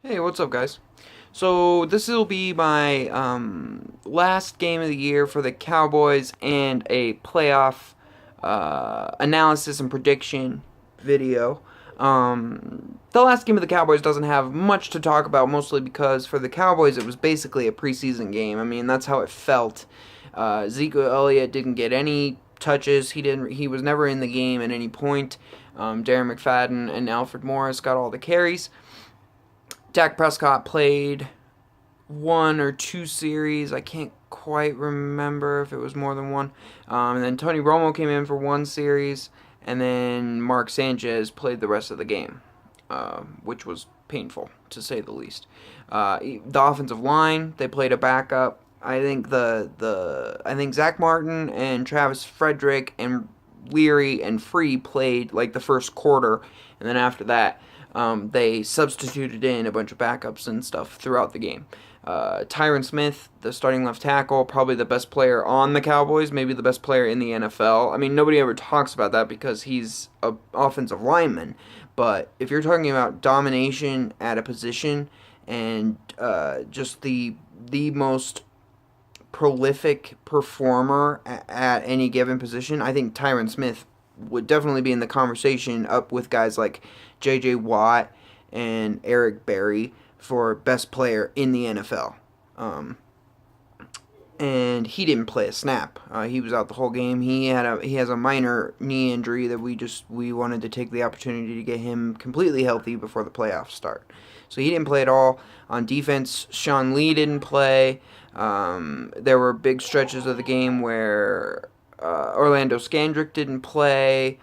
Hey, what's up, guys? So this will be my last game of the year for the Cowboys and a playoff analysis and prediction video. The last game of the Cowboys doesn't have much to talk about, mostly because for the Cowboys it was basically a preseason game. I mean, that's how it felt. Zeke Elliott didn't get any touches. He was never in the game at any point. Darren McFadden and Alfred Morris got all the carries. Dak Prescott played one or two series. I can't quite remember if it was more than one. And then Tony Romo came in for one series, and then Mark Sanchez played the rest of the game, which was painful to say the least. The offensive line, they played a backup. I think I think Zach Martin and Travis Frederick and Leary and Free played like the first quarter, and then after that, they substituted in a bunch of backups and stuff throughout the game. Tyron Smith, the starting left tackle, probably the best player on the Cowboys, maybe the best player in the NFL. I mean, nobody ever talks about that because he's an offensive lineman. But if you're talking about domination at a position and just the most prolific performer at any given position, I think Tyron Smith would definitely be in the conversation up with guys like J.J. Watt and Eric Berry for best player in the NFL. And he didn't play a snap. He was out the whole game. He has a minor knee injury that we wanted to take the opportunity to get him completely healthy before the playoffs start. So he didn't play at all. On defense, Sean Lee didn't play. There were big stretches of the game where Orlando Scandrick didn't play.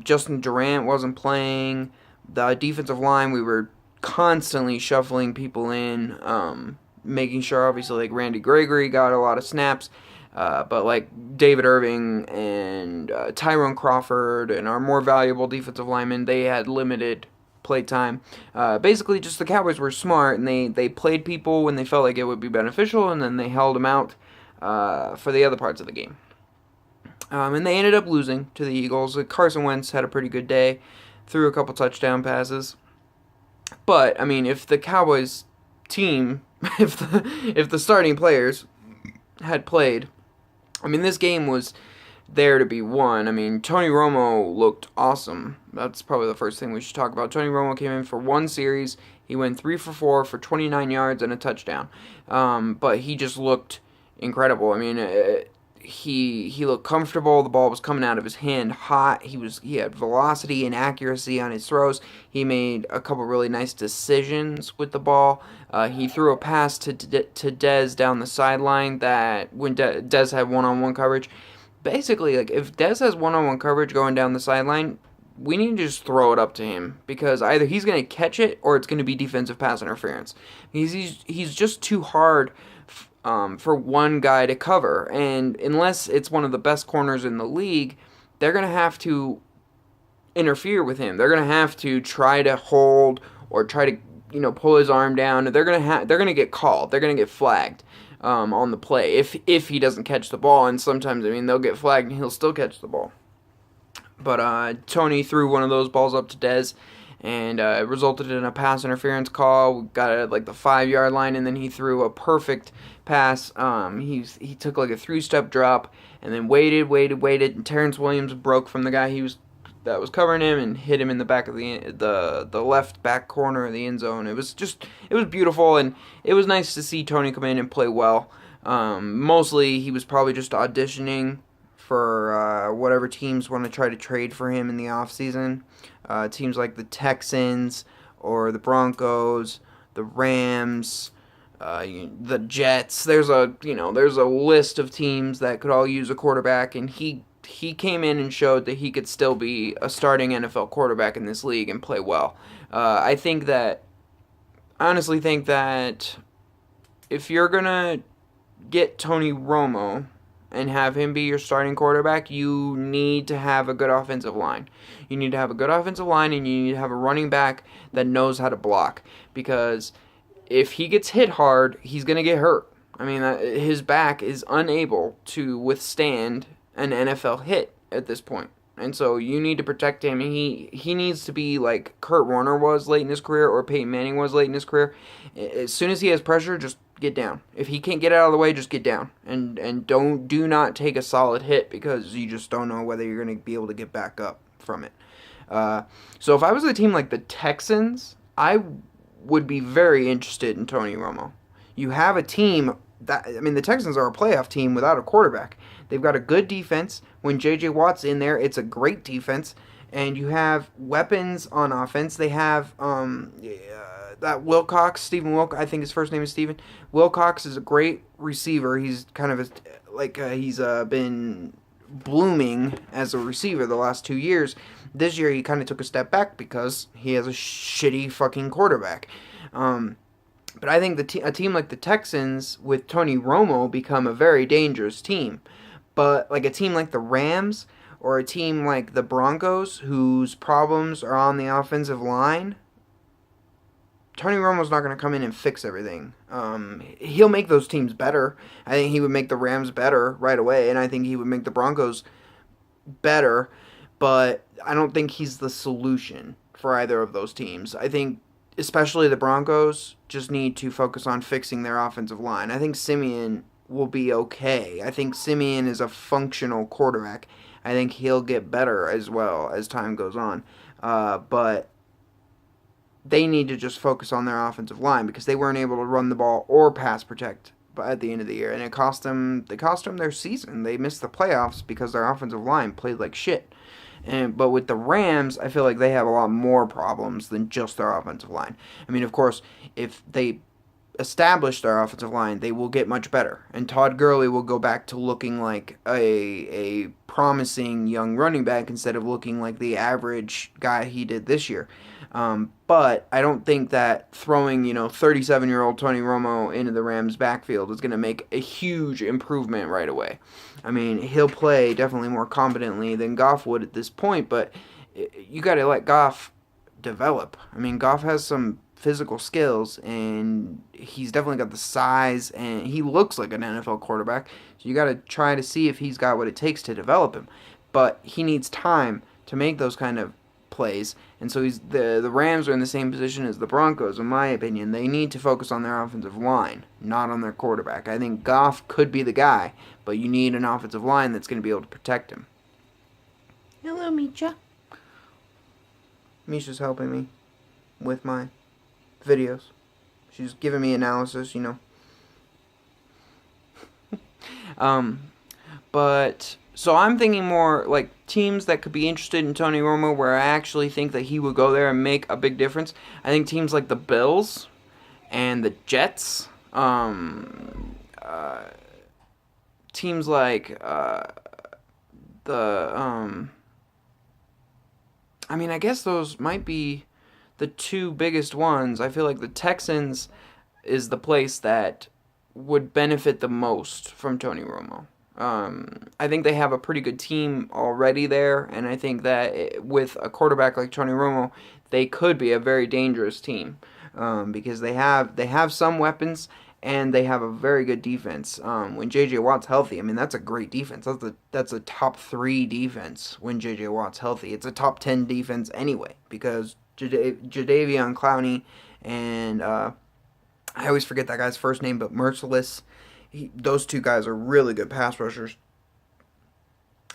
Justin Durant wasn't playing. The defensive line, we were constantly shuffling people in, making sure, obviously, like Randy Gregory got a lot of snaps. But like David Irving and Tyrone Crawford and our more valuable defensive linemen, they had limited play time. Basically, just the Cowboys were smart, and they played people when they felt like it would be beneficial, and then they held them out for the other parts of the game. And they ended up losing to the Eagles. Carson Wentz had a pretty good day, threw a couple touchdown passes. But I mean, if the Cowboys team, if the starting players had played, I mean, this game was there to be won. I mean, Tony Romo looked awesome. That's probably the first thing we should talk about. Tony Romo came in for one series. He went 3 for 4 for 29 yards and a touchdown. But he just looked incredible. I mean, he looked comfortable. The ball was coming out of his hand hot. He had velocity and accuracy on his throws. He made a couple really nice decisions with the ball. He threw a pass to Dez down the sideline that when Dez had one-on-one coverage. Basically, like if Dez has one-on-one coverage going down the sideline, we need to just throw it up to him because either he's going to catch it or it's going to be defensive pass interference. He's just too hard for one guy to cover, and unless it's one of the best corners in the league, they're going to have to interfere with him. They're going to have to try to hold or try to pull his arm down. They're going to get called. They're going to get flagged on the play if he doesn't catch the ball. And sometimes, I mean, they'll get flagged and he'll still catch the ball. But Tony threw one of those balls up to Dez, and it resulted in a pass interference call. We got it at like the 5-yard line, and then he threw a perfect pass. He took like a 3-step drop, and then waited, and Terrence Williams broke from the guy that was covering him and hit him in the back of the left back corner of the end zone. It was beautiful, and it was nice to see Tony come in and play well. Mostly he was probably just auditioning for whatever teams want to try to trade for him in the offseason. Teams like the Texans or the Broncos, the Rams, the Jets. There's a list of teams that could all use a quarterback, and he came in and showed that he could still be a starting NFL quarterback in this league and play well. I honestly think that if you're gonna get Tony Romo and have him be your starting quarterback, you need to have a good offensive line. You need to have a good offensive line, and you need to have a running back that knows how to block. Because if he gets hit hard, he's going to get hurt. I mean, his back is unable to withstand an NFL hit at this point. And so you need to protect him. He needs to be like Kurt Warner was late in his career or Peyton Manning was late in his career. As soon as he has pressure, just get down. If he can't get out of the way, just get down. And do not take a solid hit because you just don't know whether you're going to be able to get back up from it. So if I was a team like the Texans, I would be very interested in Tony Romo. You have a team the Texans are a playoff team without a quarterback. They've got a good defense. When J.J. Watt's in there, it's a great defense. And you have weapons on offense. They have that Wilcox, Stephen Wilcox, I think his first name is Stephen. Wilcox is a great receiver. He's kind of he's been blooming as a receiver the last 2 years. This year he kind of took a step back because he has a shitty fucking quarterback. But I think a team like the Texans with Tony Romo become a very dangerous team. But like a team like the Rams or a team like the Broncos, whose problems are on the offensive line, Tony Romo's not going to come in and fix everything. He'll make those teams better. I think he would make the Rams better right away, and I think he would make the Broncos better. But I don't think he's the solution for either of those teams. I think especially the Broncos just need to focus on fixing their offensive line. I think Simeon will be okay. I think Simeon is a functional quarterback. I think he'll get better as well as time goes on. But they need to just focus on their offensive line because they weren't able to run the ball or pass protect at the end of the year. And it cost them their season. They missed the playoffs because their offensive line played like shit. But with the Rams, I feel like they have a lot more problems than just their offensive line. I mean, of course, if they establish their offensive line, they will get much better. And Todd Gurley will go back to looking like a promising young running back instead of looking like the average guy he did this year. But I don't think that throwing, 37-year-old Tony Romo into the Rams' backfield is going to make a huge improvement right away. I mean, he'll play definitely more competently than Goff would at this point, but you got to let Goff develop. I mean, Goff has some physical skills, and he's definitely got the size, and he looks like an NFL quarterback, so you got to try to see if he's got what it takes to develop him. But he needs time to make those kind of plays, and so the Rams are in the same position as the Broncos, in my opinion. They need to focus on their offensive line, not on their quarterback. I think Goff could be the guy, but you need an offensive line that's going to be able to protect him. Hello, Misha. Misha's helping me with my videos. She's giving me analysis, But so I'm thinking more like teams that could be interested in Tony Romo where I actually think that he would go there and make a big difference. I think teams like the Bills and the Jets, teams like I guess those might be the two biggest ones. I feel like the Texans is the place that would benefit the most from Tony Romo. I think they have a pretty good team already there, and I think that with a quarterback like Tony Romo, they could be a very dangerous team because they have some weapons and they have a very good defense. When J.J. Watt's healthy, I mean, that's a great defense. That's a top 3 defense when J.J. Watt's healthy. It's a top 10 defense anyway because Jadeveon Clowney and I always forget that guy's first name, but Merciless. Those two guys are really good pass rushers.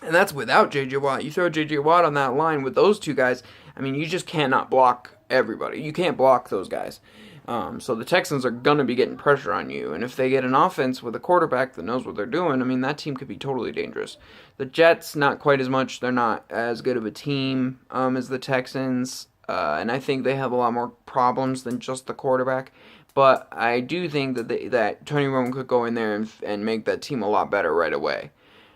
And that's without J.J. Watt. You throw J.J. Watt on that line with those two guys, I mean, you just cannot block everybody. You can't block those guys. So the Texans are going to be getting pressure on you. And if they get an offense with a quarterback that knows what they're doing, I mean, that team could be totally dangerous. The Jets, not quite as much. They're not as good of a team as the Texans. And I think they have a lot more problems than just the quarterback. But I do think that Tony Romo could go in there and make that team a lot better right away.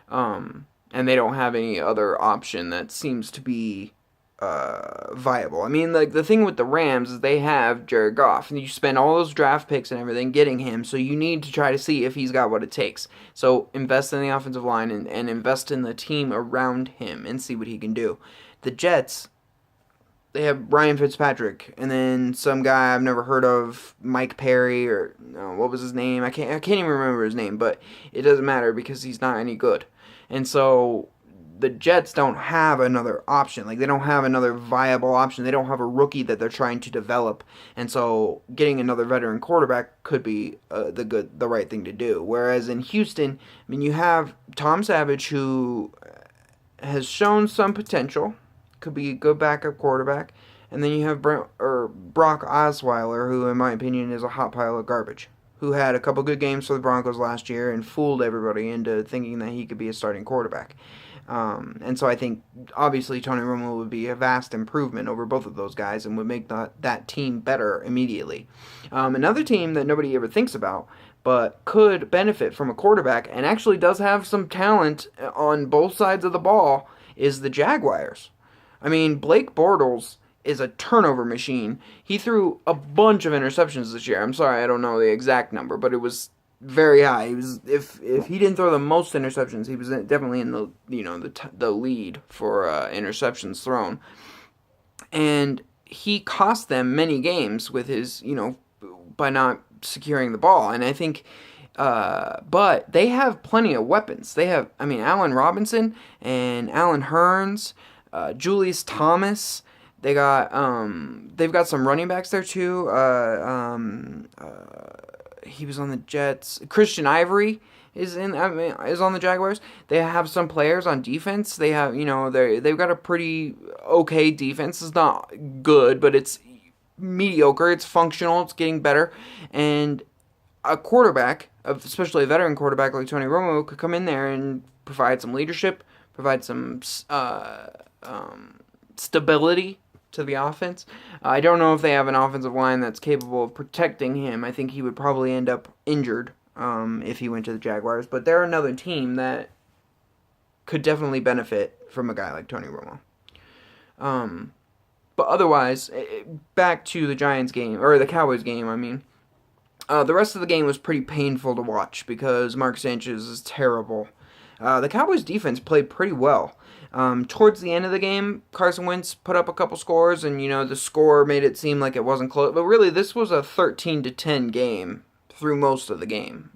And they don't have any other option that seems to be viable. I mean, like the thing with the Rams is they have Jared Goff, and you spend all those draft picks and everything getting him, so you need to try to see if he's got what it takes. So invest in the offensive line and invest in the team around him and see what he can do. The Jets, they have Ryan Fitzpatrick, and then some guy I've never heard of, Mike Perry, or no, what was his name? I can't even remember his name, but it doesn't matter because he's not any good. And so the Jets don't have another option. Like, they don't have another viable option. They don't have a rookie that they're trying to develop, and so getting another veteran quarterback could be the right thing to do. Whereas in Houston, I mean, you have Tom Savage, who has shown some potential, could be a good backup quarterback, and then you have Brock Osweiler, who, in my opinion, is a hot pile of garbage, who had a couple good games for the Broncos last year and fooled everybody into thinking that he could be a starting quarterback. And so I think, obviously, Tony Romo would be a vast improvement over both of those guys and would make that team better immediately. Another team that nobody ever thinks about, but could benefit from a quarterback and actually does have some talent on both sides of the ball, is the Jaguars. I mean, Blake Bortles is a turnover machine. He threw a bunch of interceptions this year. I'm sorry, I don't know the exact number, but it was very high. He was, if he didn't throw the most interceptions, he was definitely in the lead for interceptions thrown. And he cost them many games with his by not securing the ball. And I think but they have plenty of weapons. They have, Allen Robinson and Allen Hurns, Julius Thomas. They've got some running backs there too. He was on the Jets. Christian Ivory is on the Jaguars. They have some players on defense. They have they've got a pretty okay defense. It's not good, but it's mediocre. It's functional. It's getting better, and a quarterback, especially a veteran quarterback like Tony Romo, could come in there and provide some leadership, provide some stability to the offense. I don't know if they have an offensive line that's capable of protecting him. I think he would probably end up injured if he went to the Jaguars. But they're another team that could definitely benefit from a guy like Tony Romo. But otherwise, back to the Giants game, or the Cowboys game, the rest of the game was pretty painful to watch because Mark Sanchez is terrible. The Cowboys defense played pretty well. Towards the end of the game, Carson Wentz put up a couple scores, and the score made it seem like it wasn't close. But really, this was a 13-10 game through most of the game.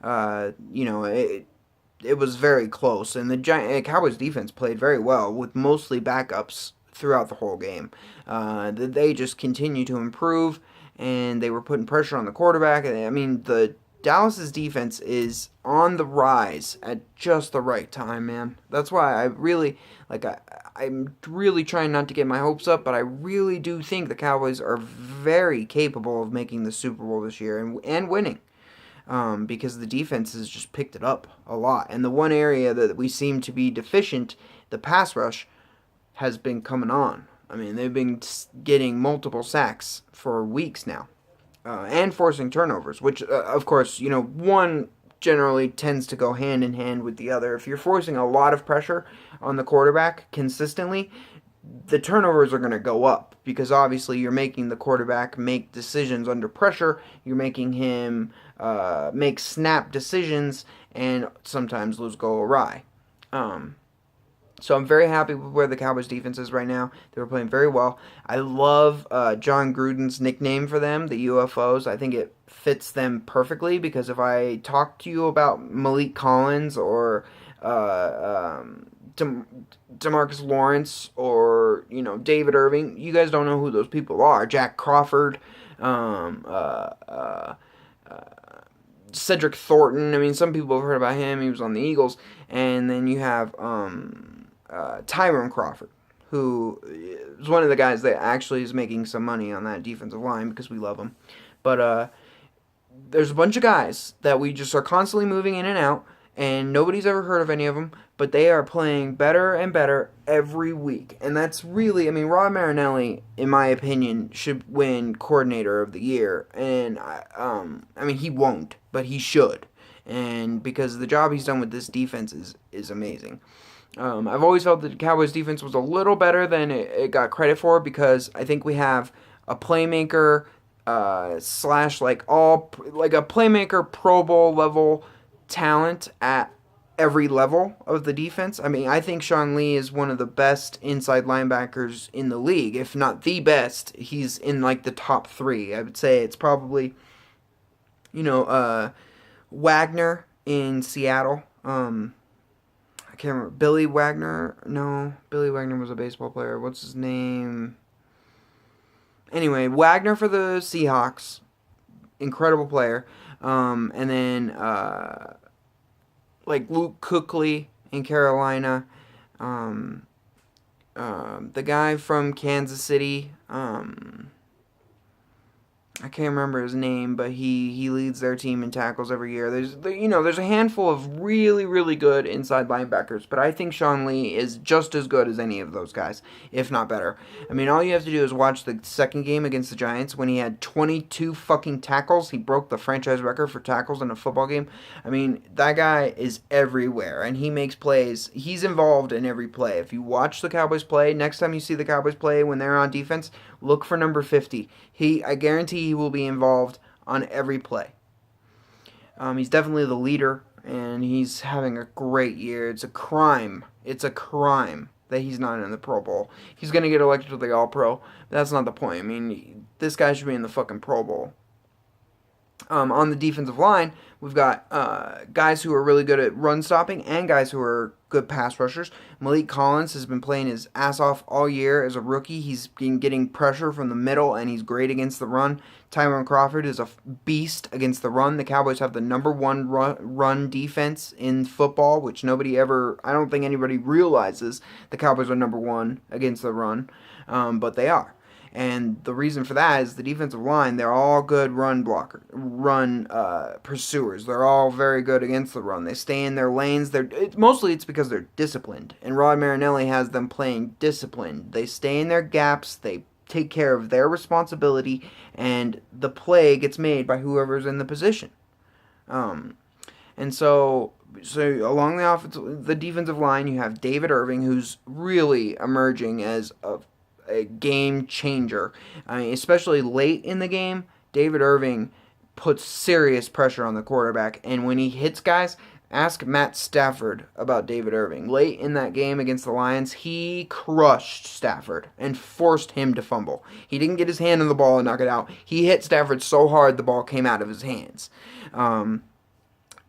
It was very close, and the Cowboys defense played very well with mostly backups throughout the whole game. They just continue to improve, and they were putting pressure on the quarterback. The Dallas's defense is on the rise at just the right time, man. That's why I really, I'm really trying not to get my hopes up, but I really do think the Cowboys are very capable of making the Super Bowl this year and winning. Because the defense has just picked it up a lot. And the one area that we seem to be deficient, the pass rush, has been coming on. They've been getting multiple sacks for weeks now. And forcing turnovers, which, of course, one generally tends to go hand in hand with the other. If you're forcing a lot of pressure on the quarterback consistently, the turnovers are going to go up because obviously you're making the quarterback make decisions under pressure. You're making him make snap decisions, and sometimes those go awry. So I'm very happy with where the Cowboys defense is right now. They were playing very well. I love John Gruden's nickname for them, the UFOs. I think it fits them perfectly because if I talk to you about Malik Collins or DeMarcus Lawrence or David Irving, you guys don't know who those people are. Jack Crawford, Cedric Thornton. Some people have heard about him. He was on the Eagles. And then you have Tyrone Crawford, who is one of the guys that actually is making some money on that defensive line because we love him. But there's a bunch of guys that we just are constantly moving in and out, and nobody's ever heard of any of them, but they are playing better and better every week. And that's really, Rod Marinelli, in my opinion, should win Coordinator of the Year. And, he won't, but he should. And because the job he's done with this defense is amazing. I've always felt that the Cowboys defense was a little better than it got credit for because I think we have a playmaker slash a playmaker Pro Bowl level talent at every level of the defense. I think Sean Lee is one of the best inside linebackers in the league, if not the best. He's in the top 3. I would say it's probably Wagner in Seattle. I can't remember. Billy Wagner? No, Billy Wagner was a baseball player. What's his name? Anyway, Wagner for the Seahawks. Incredible player. And then, like Luke Kuechly in Carolina. Um, the guy from Kansas City. I can't remember his name, but he leads their team in tackles every year. There's a handful of really, really good inside linebackers, but I think Sean Lee is just as good as any of those guys, if not better. I mean, all you have to do is watch the second game against the Giants when he had 22 fucking tackles. He broke the franchise record for tackles in a football game. I mean, that guy is everywhere, and he makes plays. He's involved in every play. If you watch the Cowboys play, next time you see the Cowboys play when they're on defense, look for number 50. I guarantee he will be involved on every play. He's definitely the leader, and he's having a great year. It's a crime. It's a crime that he's not in the Pro Bowl. He's going to get elected to the All-Pro. But that's not the point. I mean, this guy should be in the fucking Pro Bowl. On the defensive line, we've got guys who are really good at run stopping and guys who are good pass rushers. Malik Collins has been playing his ass off all year as a rookie. He's been getting pressure from the middle, and he's great against the run. Tyrone Crawford is a beast against the run. The Cowboys have the number one run defense in football, which I don't think anybody realizes the Cowboys are number one against the run, but they are. And the reason for that is the defensive line, they're all good run pursuers. They're all very good against the run. They stay in their lanes. Mostly it's because they're disciplined. And Rod Marinelli has them playing disciplined. They stay in their gaps. They take care of their responsibility. And the play gets made by whoever's in the position. And so along the defensive line, you have David Irving, who's really emerging as a game changer. I mean, especially late in the game, David Irving puts serious pressure on the quarterback, and when he hits guys, ask Matt Stafford about David Irving. Late in that game against the Lions, he crushed Stafford and forced him to fumble. He didn't get his hand on the ball and knock it out. He hit Stafford so hard the ball came out of his hands. And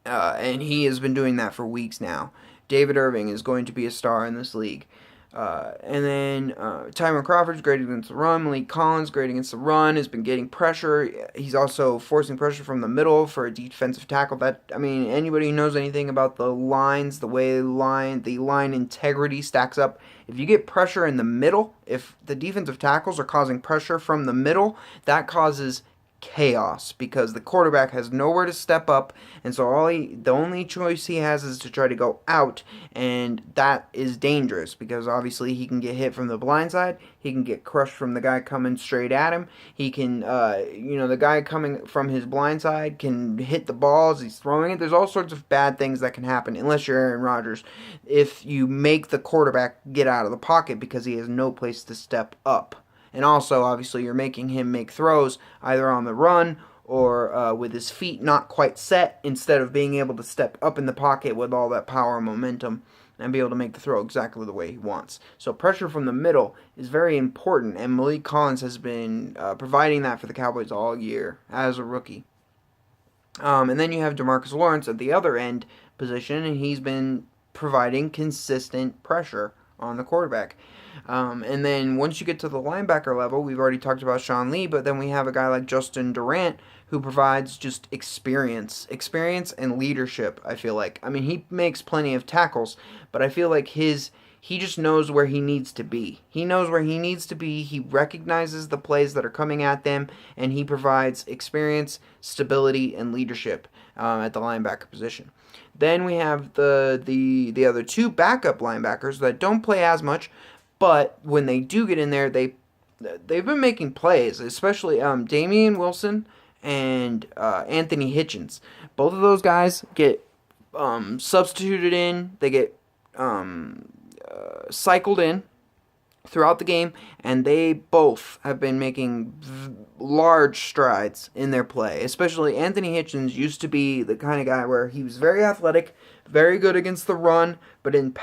he has been doing that for weeks now. David Irving is going to be a star in this league. And then Tyrone Crawford's great against the run. Malik Collins, great against the run, has been getting pressure. He's also forcing pressure from the middle for a defensive tackle. Anybody who knows anything about the lines, the way the line integrity stacks up, if you get pressure in the middle, if the defensive tackles are causing pressure from the middle, that causes chaos because the quarterback has nowhere to step up, and so the only choice he has is to try to go out, and that is dangerous because obviously he can get hit from the blind side, he can get crushed from the guy coming straight at him, he can the guy coming from his blind side can hit the ball as he's throwing it. There's all sorts of bad things that can happen unless you're Aaron Rodgers if you make the quarterback get out of the pocket because he has no place to step up. And also, obviously, you're making him make throws either on the run or with his feet not quite set instead of being able to step up in the pocket with all that power and momentum and be able to make the throw exactly the way he wants. So pressure from the middle is very important, and Malik Collins has been providing that for the Cowboys all year as a rookie. And then you have DeMarcus Lawrence at the other end position, and he's been providing consistent pressure on the quarterback. And then once you get to the linebacker level, we've already talked about Sean Lee, but then we have a guy like Justin Durant who provides just experience and leadership, I feel like. I mean, he makes plenty of tackles, but I feel like he just knows where he needs to be. He knows where he needs to be. He recognizes the plays that are coming at them, and he provides experience, stability, and leadership at the linebacker position. Then we have the other two backup linebackers that don't play as much, but when they do get in there, they've been making plays, especially Damian Wilson and Anthony Hitchens. Both of those guys get substituted in. They get cycled in throughout the game, and they both have been making large strides in their play. Especially Anthony Hitchens used to be the kind of guy where he was very athletic, very good against the run, but in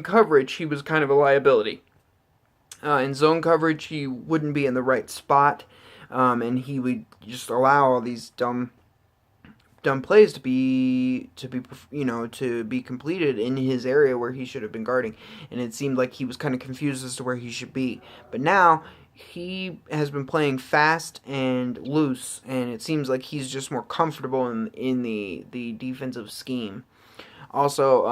coverage, he was kind of a liability. In zone coverage, he wouldn't be in the right spot, and he would just allow all these dumb done plays to be completed in his area where he should have been guarding, and it seemed like he was kind of confused as to where he should be. But now he has been playing fast and loose, and it seems like he's just more comfortable in the defensive scheme. Also,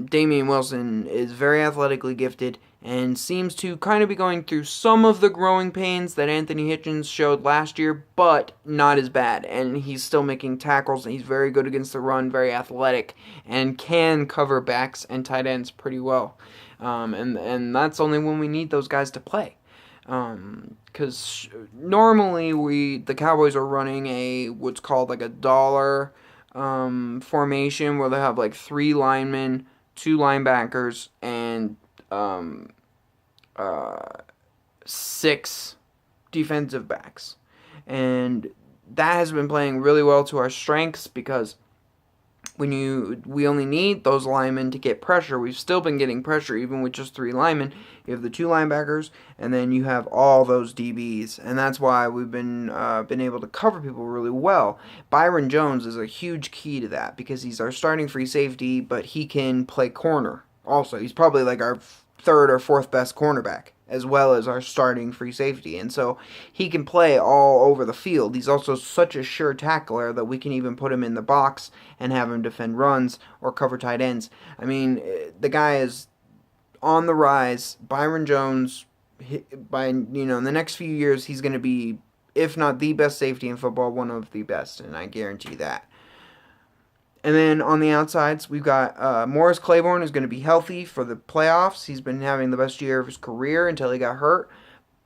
Damian Wilson is very athletically gifted and seems to kind of be going through some of the growing pains that Anthony Hitchens showed last year, but not as bad. And he's still making tackles, and he's very good against the run, very athletic, and can cover backs and tight ends pretty well. And that's only when we need those guys to play. Because normally the Cowboys are running what's called like a dollar formation, where they have like 3 linemen, 2 linebackers, and 6 defensive backs. And that has been playing really well to our strengths, because we only need those linemen to get pressure. We've still been getting pressure even with just 3 linemen. You have the 2 linebackers, and then you have all those DBs, and that's why we've been able to cover people really well. Byron Jones is a huge key to that, because he's our starting free safety, but he can play corner also. He's probably like our 3rd or 4th best cornerback, as well as our starting free safety. And so he can play all over the field. He's also such a sure tackler that we can even put him in the box and have him defend runs or cover tight ends. I mean, the guy is on the rise. Byron Jones, in the next few years, he's going to be, if not the best safety in football, one of the best, and I guarantee that. And then on the outsides, we've got Morris Claiborne is going to be healthy for the playoffs. He's been having the best year of his career until he got hurt.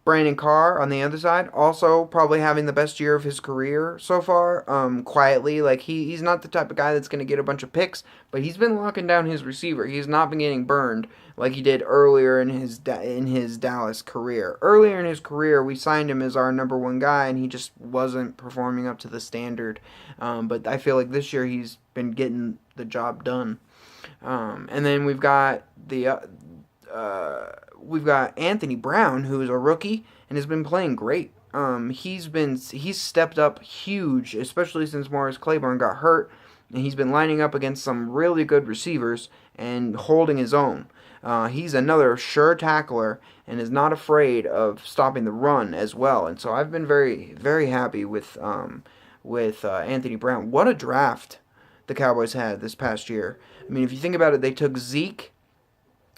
Brandon Carr on the other side, also probably having the best year of his career so far. Quietly, like he's not the type of guy that's going to get a bunch of picks, but he's been locking down his receiver. He's not been getting burned like he did earlier in his Dallas career. Earlier in his career, we signed him as our number 1 guy, and he just wasn't performing up to the standard. But I feel like this year he's been getting the job done. And then we've got Anthony Brown, who is a rookie and has been playing great. He's stepped up huge, especially since Morris Claiborne got hurt, and he's been lining up against some really good receivers and holding his own. He's another sure tackler and is not afraid of stopping the run as well. And so I've been very, very happy with Anthony Brown. What a draft the Cowboys had this past year. I mean, if you think about it, they took Zeke.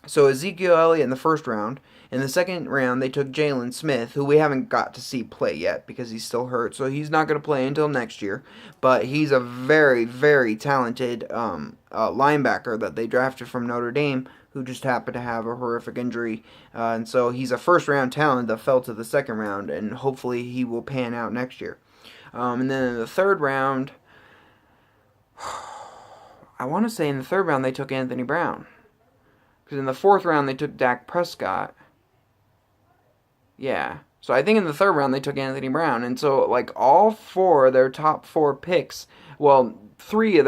So Ezekiel Elliott in the first round. In the second round, they took Jalen Smith, who we haven't got to see play yet because he's still hurt. So he's not going to play until next year. But he's a very, very talented linebacker that they drafted from Notre Dame, who just happened to have a horrific injury. And so he's a first-round talent that fell to the second round, and hopefully he will pan out next year. And then in the third round, I want to say in the third round they took Anthony Brown. Because in the fourth round they took Dak Prescott. Yeah. So I think in the third round they took Anthony Brown. And so, like, all 4 of their top 4 picks, well, 3 of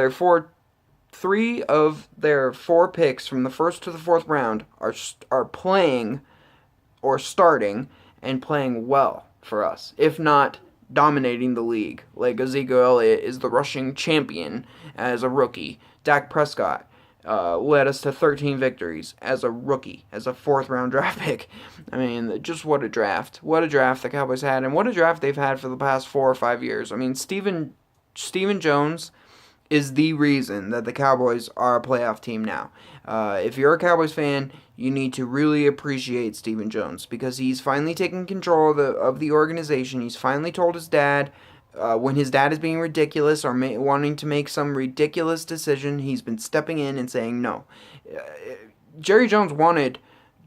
their 4 picks from the first to the fourth round are playing or starting and playing well for us, if not dominating the league. Like, Ezekiel Elliott is the rushing champion as a rookie. Dak Prescott led us to 13 victories as a rookie, as a fourth-round draft pick. I mean, just what a draft. What a draft the Cowboys had, and what a draft they've had for the past 4 or 5 years. I mean, Stephen Jones is the reason that the Cowboys are a playoff team now. If you're a Cowboys fan, you need to really appreciate Stephen Jones, because he's finally taken control of the organization. He's finally told his dad, when his dad is being ridiculous or wanting to make some ridiculous decision, he's been stepping in and saying no. Jerry Jones wanted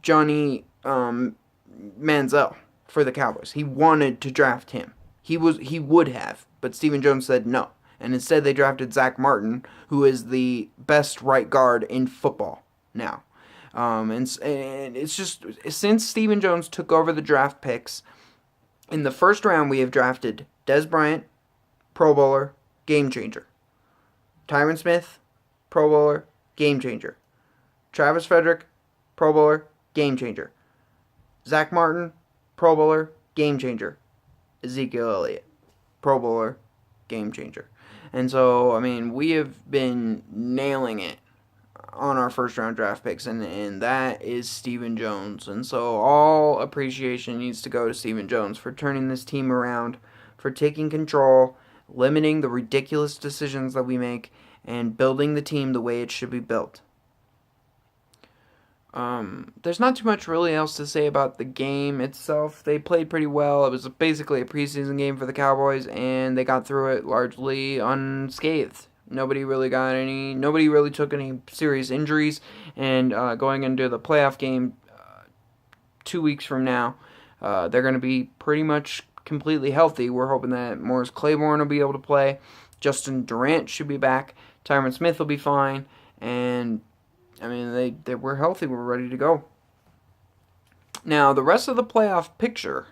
Johnny Manziel for the Cowboys. He wanted to draft him. He would have, but Stephen Jones said no. And instead they drafted Zach Martin, who is the best right guard in football now. And it's just, since Stephen Jones took over the draft picks, in the first round we have drafted Dez Bryant, Pro Bowler, game changer. Tyron Smith, Pro Bowler, game changer. Travis Frederick, Pro Bowler, game changer. Zach Martin, Pro Bowler, game changer. Ezekiel Elliott, Pro Bowler, game changer. And so, I mean, we have been nailing it on our first round draft picks, and that is Stephen Jones. And so, all appreciation needs to go to Stephen Jones for turning this team around, for taking control, limiting the ridiculous decisions that we make, and building the team the way it should be built. There's not too much really else to say about the game itself. They played pretty well. It was basically a preseason game for the Cowboys, and they got through it largely unscathed. Nobody really took any serious injuries, and going into the playoff game 2 weeks from now, they're going to be pretty much completely healthy. We're hoping that Morris Claiborne will be able to play. Justin Durant should be back. Tyron Smith will be fine, and I mean, they were healthy. We're ready to go. Now, the rest of the playoff picture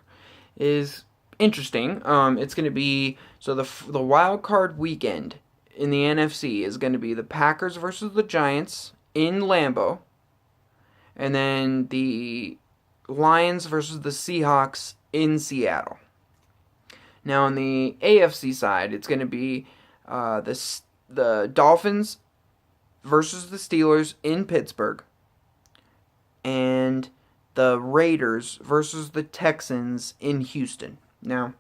is interesting. It's going to be the wild card weekend in the NFC is going to be the Packers versus the Giants in Lambeau, and then the Lions versus the Seahawks in Seattle. Now, on the AFC side, it's going to be the Dolphins versus the Steelers in Pittsburgh, and the Raiders versus the Texans in Houston. Now,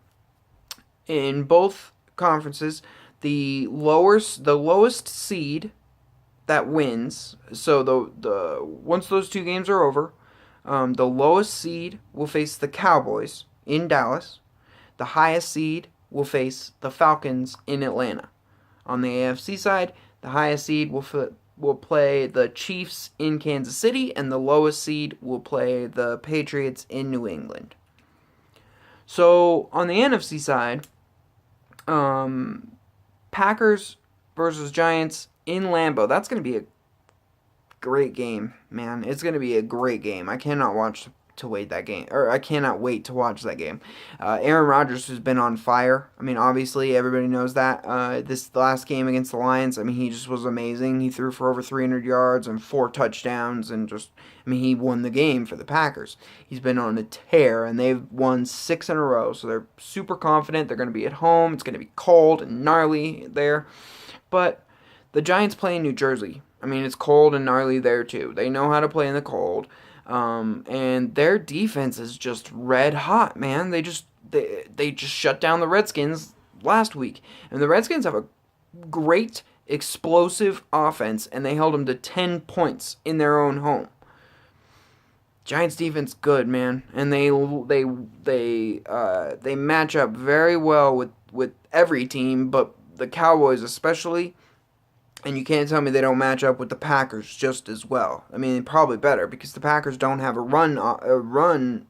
in both conferences, the lowest seed that wins. So the once those two games are over, the lowest seed will face the Cowboys in Dallas. The highest seed will face the Falcons in Atlanta. On the AFC side, the highest seed will play the Chiefs in Kansas City, and the lowest seed will play the Patriots in New England. So on the NFC side, Packers versus Giants in Lambeau. That's going to be a great game, man. It's going to be a great game. I cannot wait to watch that game. Aaron Rodgers has been on fire. I mean, obviously, everybody knows that. This last game against the Lions, I mean, he just was amazing. He threw for over 300 yards and 4 touchdowns, and he won the game for the Packers. He's been on a tear, and they've won 6 in a row, so they're super confident. They're going to be at home. It's going to be cold and gnarly there. But the Giants play in New Jersey. I mean, it's cold and gnarly there, too. They know how to play in the cold. And their defense is just red hot, man. They just shut down the Redskins last week. And the Redskins have a great explosive offense, and they held them to 10 points in their own home. Giants defense good, man. And they match up very well with every team, but the Cowboys especially. And you can't tell me they don't match up with the Packers just as well. I mean, probably better because the Packers don't have a rushing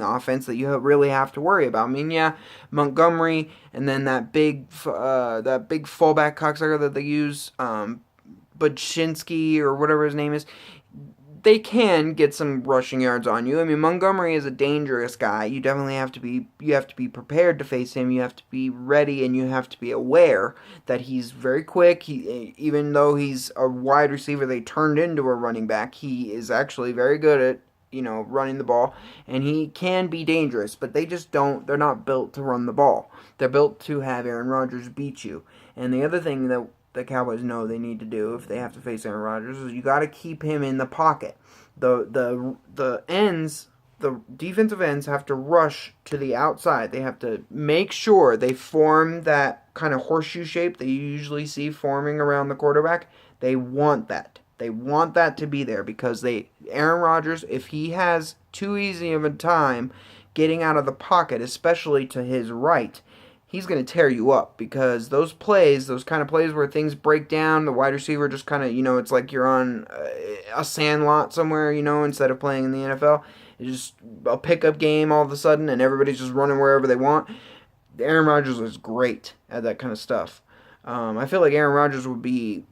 offense that you really have to worry about. I mean, yeah, Montgomery and then that big fullback cocksucker that they use, Budzinski or whatever his name is. They can get some rushing yards on you. I mean, Montgomery is a dangerous guy. You definitely have to be prepared to face him. You have to be ready, and you have to be aware that he's very quick. Even though he's a wide receiver, they turned into a running back. He is actually very good at running the ball, and he can be dangerous. But they just don't. They're not built to run the ball. They're built to have Aaron Rodgers beat you. And the other thing that the Cowboys know they need to do if they have to face Aaron Rodgers is you got to keep him in the pocket. The defensive ends have to rush to the outside. They have to make sure they form that kind of horseshoe shape that you usually see forming around the quarterback. They want that. They want that to be there because Aaron Rodgers, if he has too easy of a time getting out of the pocket, especially to his right, he's going to tear you up because those kind of plays where things break down, the wide receiver just kind of, it's like you're on a sand lot somewhere, instead of playing in the NFL. It's just a pickup game all of a sudden and everybody's just running wherever they want. Aaron Rodgers is great at that kind of stuff. I feel like Aaron Rodgers would be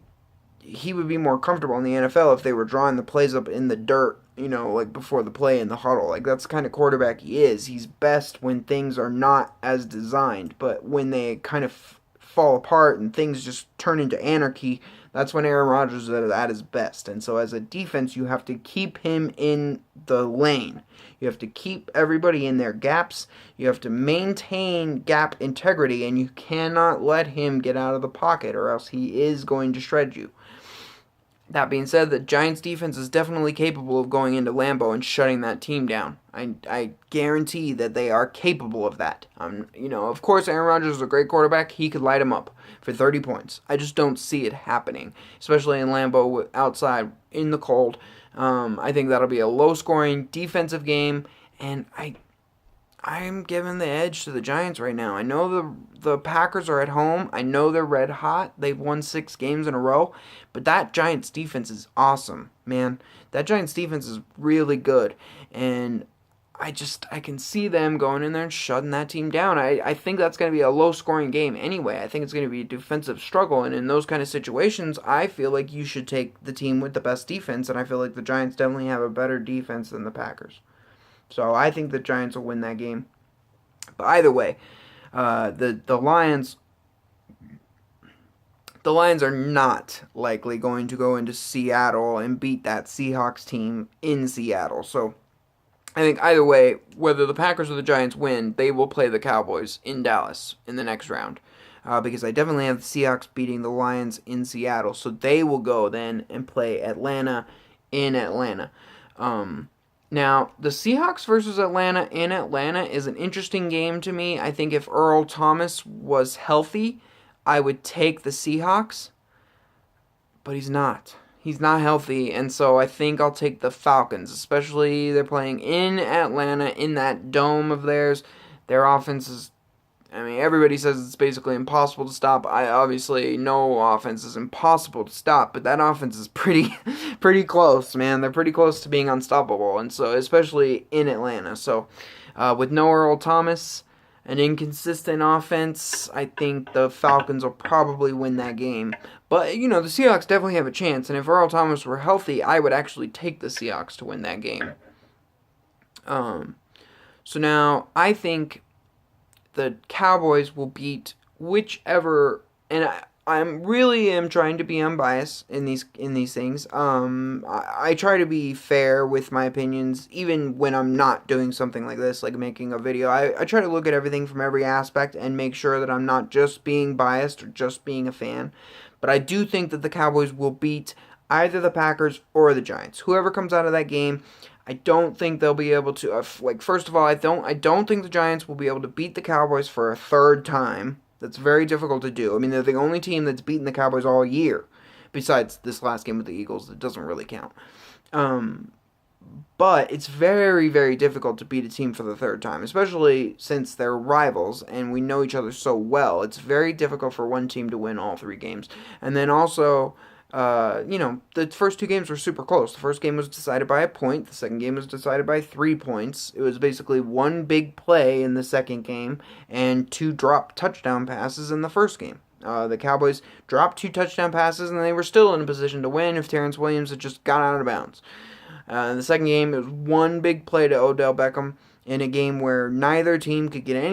more comfortable in the NFL if they were drawing the plays up in the dirt, like before the play in the huddle. Like, that's the kind of quarterback he is. He's best when things are not as designed, but when they kind of fall apart and things just turn into anarchy, That's when Aaron Rodgers is at his best. And so as a defense, you have to keep him in the lane. You have to keep everybody in their gaps. You have to maintain gap integrity, and you cannot let him get out of the pocket, or else he is going to shred you. That being said, the Giants defense is definitely capable of going into Lambeau and shutting that team down. I guarantee that they are capable of that. Of course, Aaron Rodgers is a great quarterback. He could light him up for 30 points. I just don't see it happening, especially in Lambeau outside in the cold. I think that'll be a low-scoring defensive game, and I'm giving the edge to the Giants right now. I know the Packers are at home. I know they're red hot. They've won 6 games in a row. But that Giants defense is awesome, man. That Giants defense is really good. And I can see them going in there and shutting that team down. I think that's going to be a low-scoring game anyway. I think it's going to be a defensive struggle. And in those kind of situations, I feel like you should take the team with the best defense. And I feel like the Giants definitely have a better defense than the Packers. So I think the Giants will win that game. But either way, the Lions are not likely going to go into Seattle and beat that Seahawks team in Seattle. So I think either way, whether the Packers or the Giants win, they will play the Cowboys in Dallas in the next round. Because I definitely have the Seahawks beating the Lions in Seattle. So they will go then and play Atlanta in Atlanta. Now, the Seahawks versus Atlanta in Atlanta is an interesting game to me. I think if Earl Thomas was healthy, I would take the Seahawks. But he's not. He's not healthy, and so I think I'll take the Falcons, especially they're playing in Atlanta in that dome of theirs. Their offense is, everybody says it's basically impossible to stop. Obviously, no offense is impossible to stop, but that offense is pretty close, man. They're pretty close to being unstoppable, and so especially in Atlanta. So, with no Earl Thomas, an inconsistent offense, I think the Falcons will probably win that game. But, the Seahawks definitely have a chance, and if Earl Thomas were healthy, I would actually take the Seahawks to win that game. So now, I think the Cowboys will beat whichever, and I really am trying to be unbiased in these things. I try to be fair with my opinions, even when I'm not doing something like this, like making a video. I try to look at everything from every aspect and make sure that I'm not just being biased or just being a fan. But I do think that the Cowboys will beat either the Packers or the Giants. Whoever comes out of that game, I don't think they'll be able to. First of all, I don't think the Giants will be able to beat the Cowboys for a third time. That's very difficult to do. They're the only team that's beaten the Cowboys all year, besides this last game with the Eagles. It doesn't really count. But it's very, very difficult to beat a team for the third time, especially since they're rivals and we know each other so well. It's very difficult for one team to win all 3 games. And then also, the first 2 games were super close. The first game was decided by a point. The second game was decided by 3 points. It was basically 1 big play in the second game and 2 drop touchdown passes in the first game. The Cowboys dropped 2 touchdown passes, and they were still in a position to win if Terrence Williams had just got out of bounds. In the second game, it was 1 big play to Odell Beckham in a game where neither team could get any